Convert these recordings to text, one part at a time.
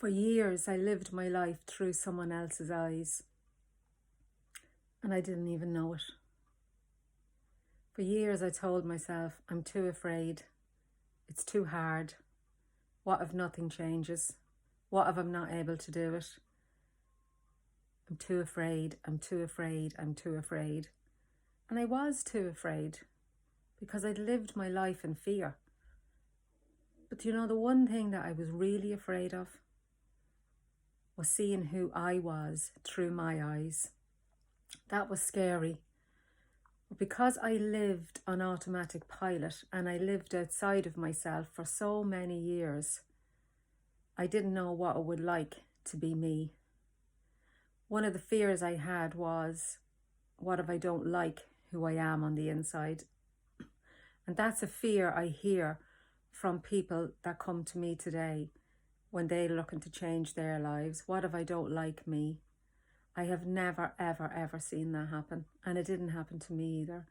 For years, I lived my life through someone else's eyes, and I didn't even know it. For years, I told myself, I'm too afraid. It's too hard. What if nothing changes? What if I'm not able to do it? I'm too afraid, I'm too afraid, I'm too afraid. And I was too afraid because I'd lived my life in fear. But you know, the one thing that I was really afraid of was seeing who I was through my eyes. That was scary. But because I lived on automatic pilot and I lived outside of myself for so many years, I didn't know what it would like to be me. One of the fears I had was, what if I don't like who I am on the inside? And that's a fear I hear from people that come to me today when they're looking to change their lives. What if I don't like me? I have never, ever, ever seen that happen. And it didn't happen to me either.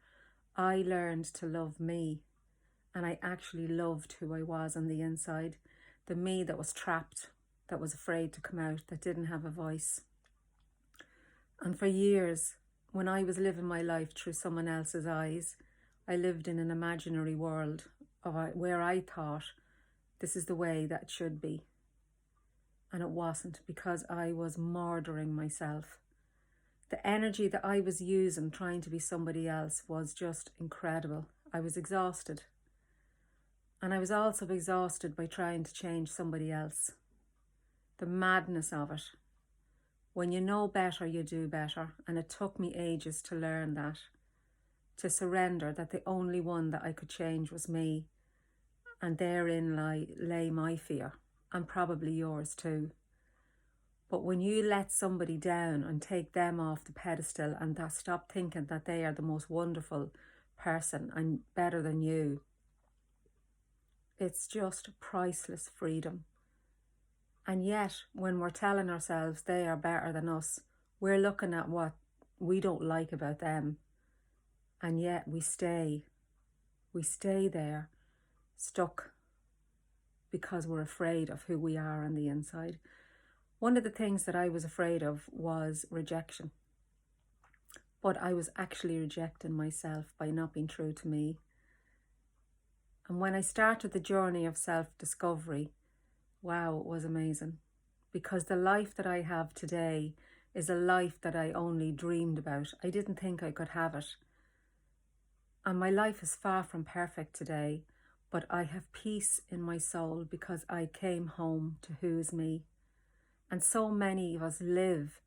I learned to love me. And I actually loved who I was on the inside. The me that was trapped, that was afraid to come out, that didn't have a voice. And for years, when I was living my life through someone else's eyes, I lived in an imaginary world where I thought this is the way that it should be. And it wasn't, because I was murdering myself. The energy that I was using trying to be somebody else was just incredible. I was exhausted. And I was also exhausted by trying to change somebody else. The madness of it. When you know better, you do better. And it took me ages to learn that. To surrender that the only one that I could change was me. And therein lay my fear. And probably yours too. But when you let somebody down and take them off the pedestal and stop thinking that they are the most wonderful person and better than you, it's just priceless freedom. And yet, when we're telling ourselves they are better than us, we're looking at what we don't like about them. And yet we stay there, stuck, because we're afraid of who we are on the inside. One of the things that I was afraid of was rejection. But I was actually rejecting myself by not being true to me. And when I started the journey of self-discovery, wow, it was amazing. Because the life that I have today is a life that I only dreamed about. I didn't think I could have it. And my life is far from perfect today, but I have peace in my soul because I came home to who is me. And so many of us live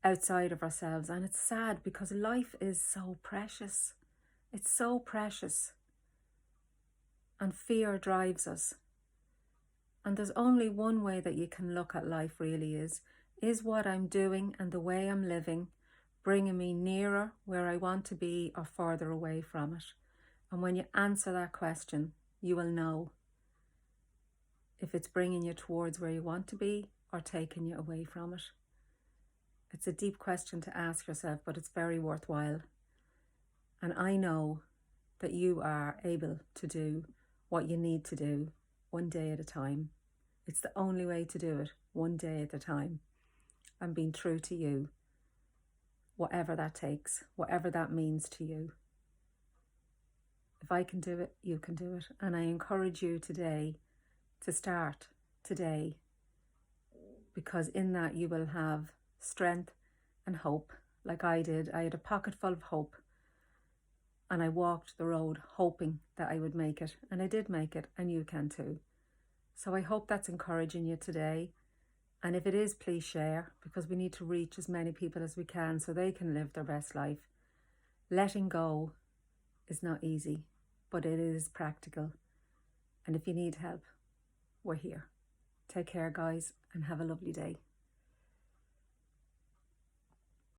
outside of ourselves, and it's sad because life is so precious. It's so precious. And fear drives us. And there's only one way that you can look at life really is what I'm doing and the way I'm living bringing me nearer where I want to be or further away from it? And when you answer that question, you will know if it's bringing you towards where you want to be or taking you away from it. It's a deep question to ask yourself, but it's very worthwhile. And I know that you are able to do what you need to do one day at a time. It's the only way to do it, one day at a time. And being true to you, whatever that takes, whatever that means to you. If I can do it, you can do it. And I encourage you today to start today, because in that you will have strength and hope, like I did. I had a pocket full of hope, and I walked the road hoping that I would make it, and I did make it, and you can too. So I hope that's encouraging you today. And if it is, please share, because we need to reach as many people as we can so they can live their best life. Letting go is not easy, but it is practical. And if you need help, we're here. Take care, guys, and have a lovely day.